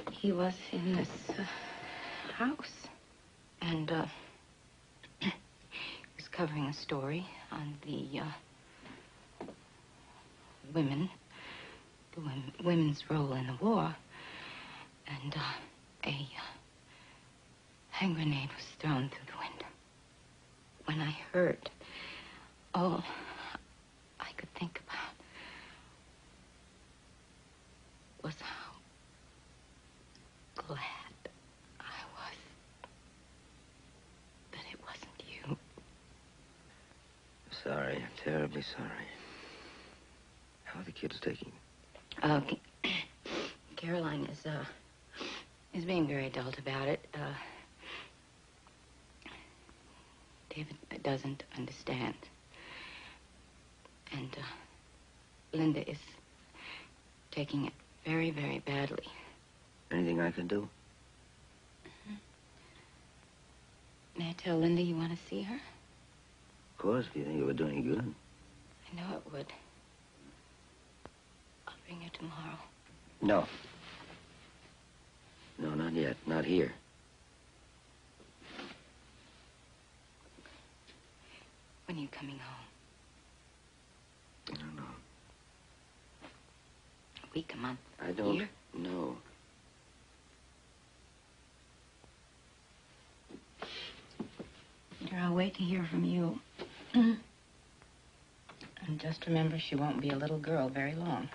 He was in this house, and he was covering a story on the women's role in the war, and a hand grenade was thrown through the window. When I heard, all I could think about was how glad I was that it wasn't you. Sorry, terribly sorry. How are the kids taking? Caroline is being very adult about it. David doesn't understand. And Linda is taking it very, very badly. Anything I can do? Mm-hmm. May I tell Linda you want to see her? Of course, if you think it would do any good. I know it would. I'll bring her tomorrow. No. No, not yet. Not here. When are you coming home? I don't know. A week, a month, I don't year? know. Dear, I'll wait to hear from you. And just remember, she won't be a little girl very long.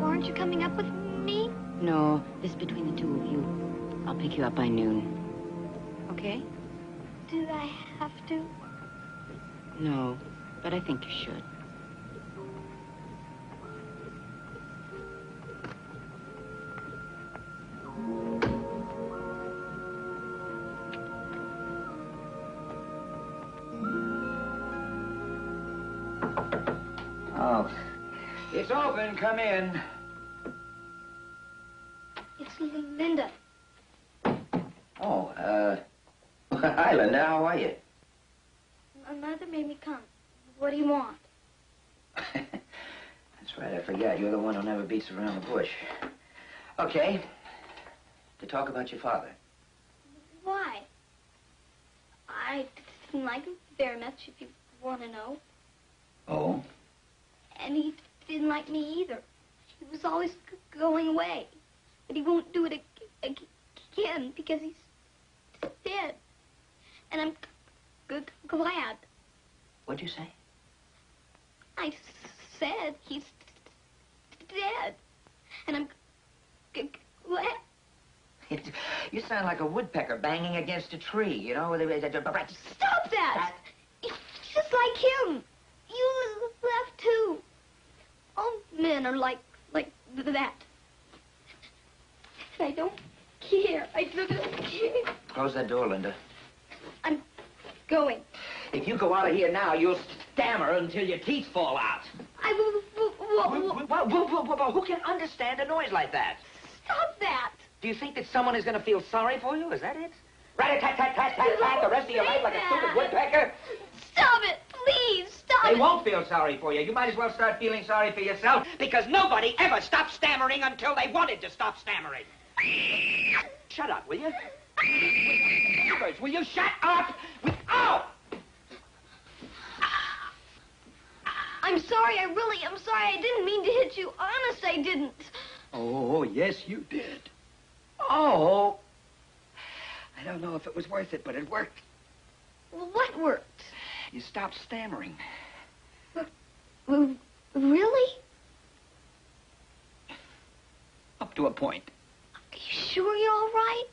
Aren't you coming up with me? No, this is between the two of you. I'll pick you up by noon. Okay? Do I have to? No, but I think you should. Oh, it's open. Come in. It's Linda. Oh, hi, Linda. How are you? My mother made me come. What do you want? That's right. I forgot. You're the one who never beats around the bush. Okay. To talk about your father. Why? I didn't like him very much, if you want to know. Oh? And he didn't like me either. He was always going away. But he won't do it again because he's dead. And I'm glad. What'd you say? I said he's dead. And I'm glad. You sound like a woodpecker banging against a tree, you know? Stop that! It's just like him. You left too. Oh, Miss. men are like that. I don't care. I don't care. Close that door, Linda. I'm going. If you go out of here now, you'll stammer until your teeth fall out. Who can understand a noise like that? Stop that. Do you think that someone is going to feel sorry for you? Is that it? Rat-a-tat-tat-tat-tat-tat the rest of your life like a stupid woodpecker? Stop it, please. Stop They it. won't feel sorry for you. You might as well start feeling sorry for yourself, because nobody ever stopped stammering until they wanted to stop stammering. Shut up, will you? Will you shut up? Oh! I'm sorry. I really am sorry. I didn't mean to hit you. Honest, I didn't. Oh, yes, you did. Oh. I don't know if it was worth it, but it worked. Well, what worked? You stopped stammering. Really? Up to a point. Are you sure you're all right?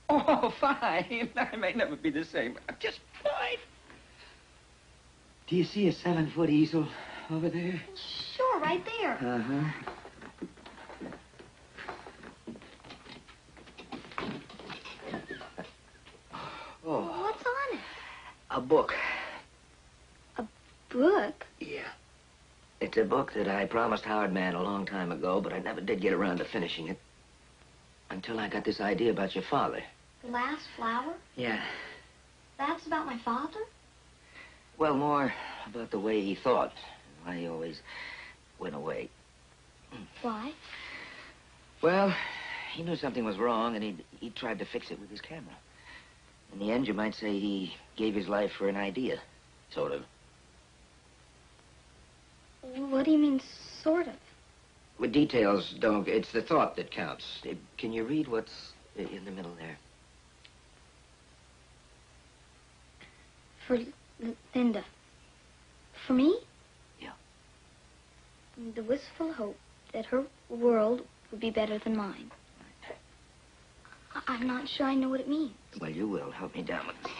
Oh, fine. I may never be the same, but I'm just fine. Do you see a 7-foot easel over there? Sure, right there. Uh-huh. Oh. What's on it? A book. A book? Yeah. It's a book that I promised Howard Man a long time ago, but I never did get around to finishing it. Until I got this idea about your father. The last flower? Yeah. That's about my father? Well, more about the way he thought. Why he always went away. Why? Well, he knew something was wrong, and he tried to fix it with his camera. In the end, you might say he gave his life for an idea. Sort of. What do you mean, sort of? With details, don't... It's the thought that counts. Can you read what's in the middle there? For Linda. For me? Yeah. The wistful hope that her world would be better than mine. I'm not sure I know what it means. Well, you will. Help me down with it.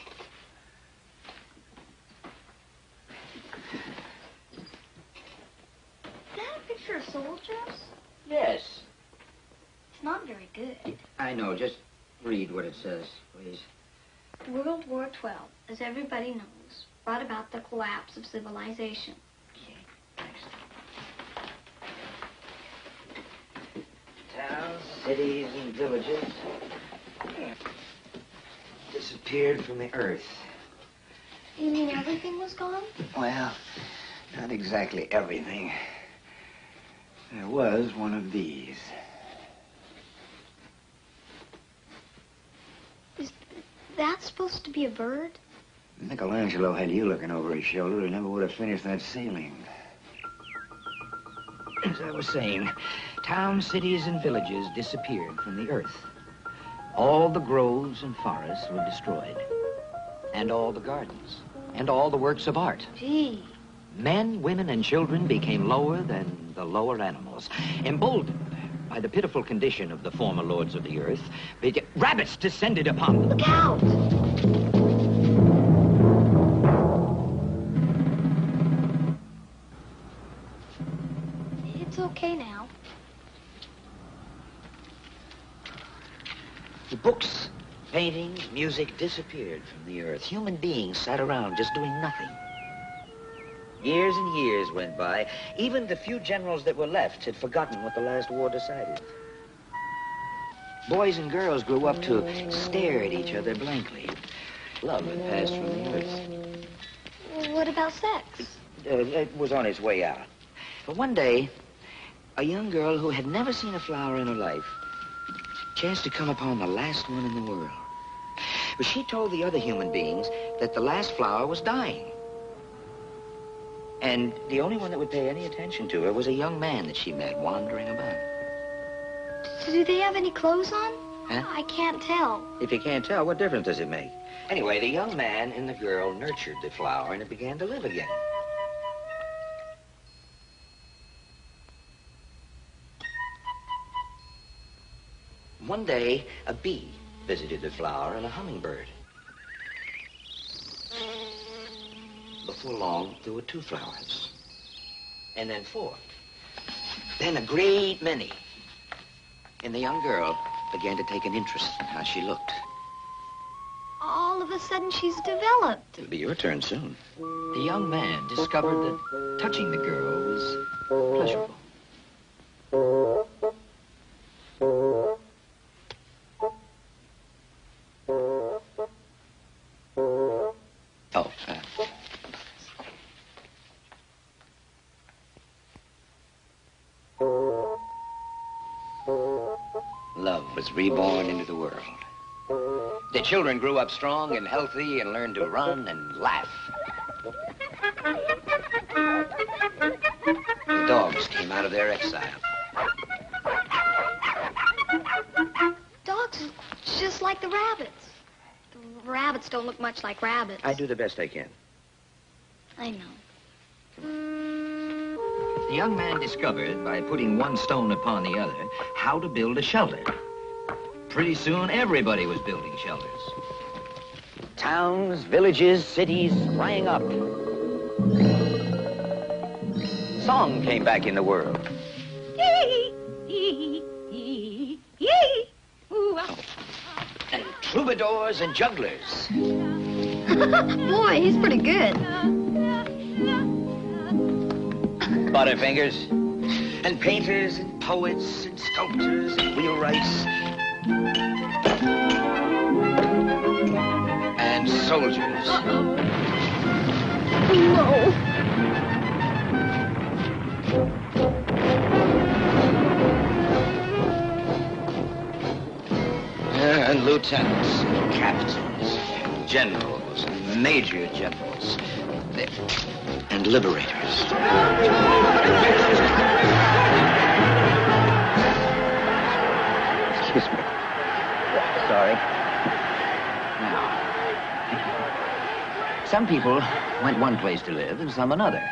Is that a picture of soldiers? Yes. It's not very good. I know. Just read what it says, please. World War XII, as everybody knows, brought about the collapse of civilization. Okay, thanks. Towns, cities, and villages disappeared from the earth. You mean everything was gone? Well, not exactly everything. There was one of these. Is that supposed to be a bird? Michelangelo had you looking over his shoulder. He never would have finished that ceiling. As I was saying, towns, cities, and villages disappeared from the earth. All the groves and forests were destroyed. And all the gardens. And all the works of art. Gee. Men, women, and children became lower than the lower animals. Emboldened by the pitiful condition of the former lords of the earth, rabbits descended upon them. Look out! It's okay now. The books, paintings, music disappeared from the earth. Human beings sat around just doing nothing. Years and years went by. Even the few generals that were left had forgotten what the last war decided. Boys and girls grew up to stare at each other blankly. Love had passed from the earth. What about sex? It was on its way out. But one day, a young girl who had never seen a flower in her life chanced to come upon the last one in the world. But she told the other human beings that the last flower was dying. And the only one that would pay any attention to her was a young man that she met wandering about. Do they have any clothes on? Huh? I can't tell. If you can't tell, what difference does it make? Anyway, the young man and the girl nurtured the flower, and it began to live again. One day, a bee visited the flower and a hummingbird. Before long, there were 2 flowers. And then 4. Then a great many. And the young girl began to take an interest in how she looked. All of a sudden, she's developed. It'll be your turn soon. The young man discovered that touching the girl was pleasurable. Oh, love was reborn into the world. The children grew up strong and healthy and learned to run and laugh. The dogs came out of their exile. Dogs are just like the rabbits. The rabbits don't look much like rabbits. I do the best I can. I know. The young man discovered, by putting one stone upon the other, how to build a shelter. Pretty soon, everybody was building shelters. Towns, villages, cities sprang up. Song came back in the world. And troubadours and jugglers. Boy, he's pretty good. Butterfingers. And painters and poets and sculptors and wheelwrights. And soldiers. No. And lieutenants, and captains, and generals, and major generals, and liberators. Excuse me. Sorry. Now, some people went one place to live and some another.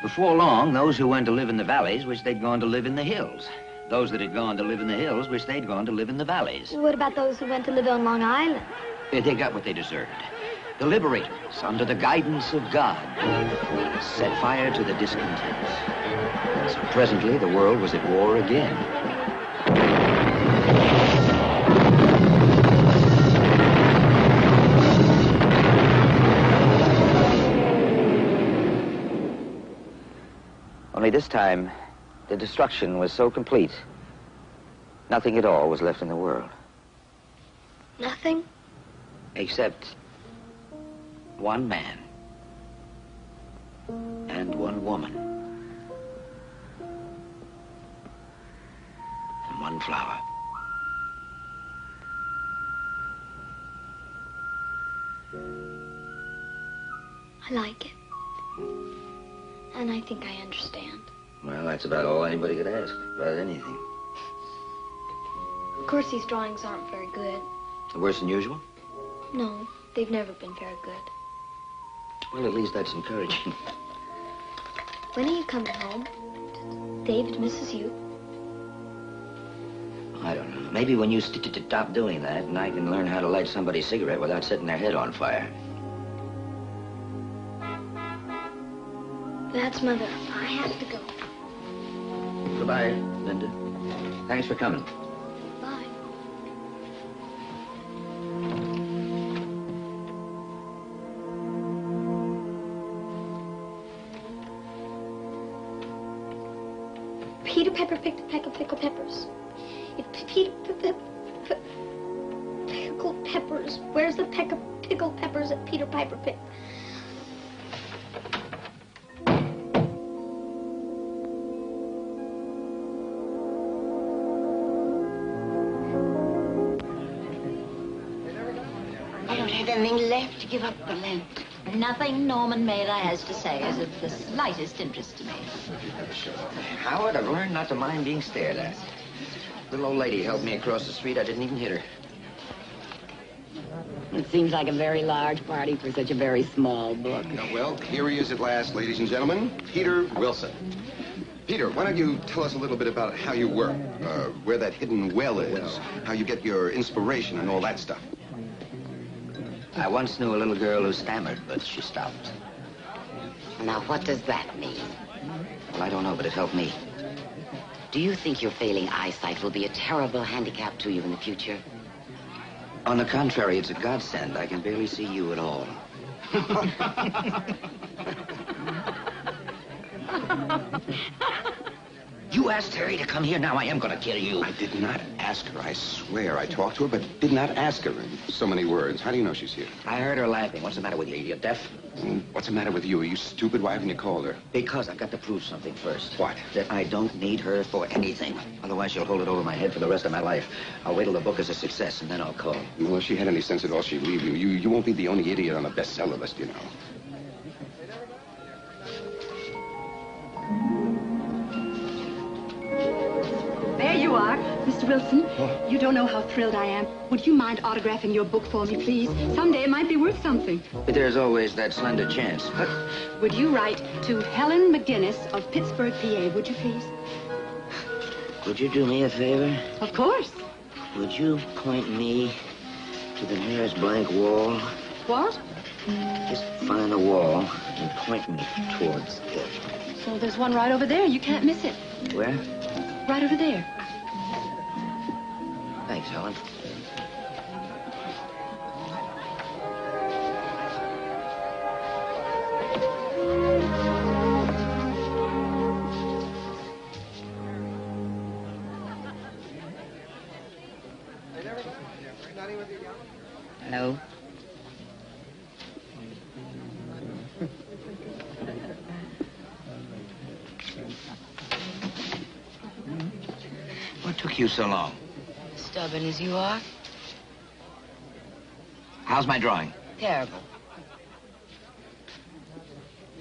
Before long, those who went to live in the valleys wished they'd gone to live in the hills. Those that had gone to live in the hills wished they'd gone to live in the valleys. What about those who went to live on Long Island? They got what they deserved. The liberators, under the guidance of God, set fire to the discontents. So presently, the world was at war again. Only this time, the destruction was so complete, nothing at all was left in the world. Nothing? Except one man and one woman and one flower. I like it. And I think I understand. Well, that's about all anybody could ask about anything. Of course, these drawings aren't very good. Worse than usual? No, they've never been very good. Well, at least that's encouraging. When are you coming home? David misses you. I don't know. Maybe when you stop doing that, and I can learn how to light somebody's cigarette without setting their head on fire. That's Mother. I have to go. Goodbye, Linda. Thanks for coming. Bye. Peter Pepper picked a peck of pickled peppers. If Peter pickled peppers, where's the peck of pickled peppers that Peter Piper picked? Anything left to give up the Lent? Nothing Norman Mailer has to say is of the slightest interest to me. Howard, I've learned not to mind being stared at. Little old lady helped me across the street. I didn't even hit her. It seems like a very large party for such a very small book. Well, here he is at last, ladies and gentlemen, Peter Wilson. Peter, why don't you tell us a little bit about how you work, where that hidden well is, how you get your inspiration and all that stuff. I once knew a little girl who stammered, but she stopped. Now, what does that mean? Well, I don't know, but it helped me. Do you think your failing eyesight will be a terrible handicap to you in the future? On the contrary, it's a godsend. I can barely see you at all. You asked Terry to come here. Now I am going to kill you. I did not ask her, I swear. I talked to her, but did not ask her in so many words. How do you know she's here? I heard her laughing. What's the matter with you? You deaf? What's the matter with you? Are you stupid? Why haven't you called her? Because I've got to prove something first. What? That I don't need her for anything. Otherwise, she'll hold it over my head for the rest of my life. I'll wait till the book is a success, and then I'll call. Well, if she had any sense at all, she'd leave you. You won't be the only idiot on the bestseller list, you know. There you are, Mr. Wilson. Oh. You don't know how thrilled I am. Would you mind autographing your book for me, please? Someday it might be worth something. But there's always that slender chance. But would you write to Helen McGinnis of Pittsburgh, PA, would you please? Would you do me a favor? Of course. Would you point me to the nearest blank wall? What? Just find the wall and point me towards it. So there's one right over there. You can't miss it. Where? Right over there. Thanks, Helen. Hello? what took you so long? Stubborn as you are. How's my drawing? Terrible.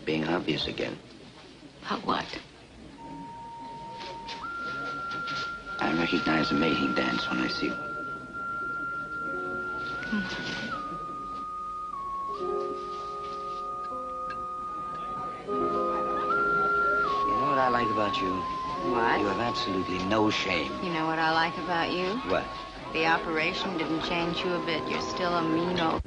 Being obvious again. About what? I recognize a mating dance when I see one. You know what I like about you? What? You have absolutely no shame. You know what I like about you? What? The operation didn't change you a bit. You're still a mean old...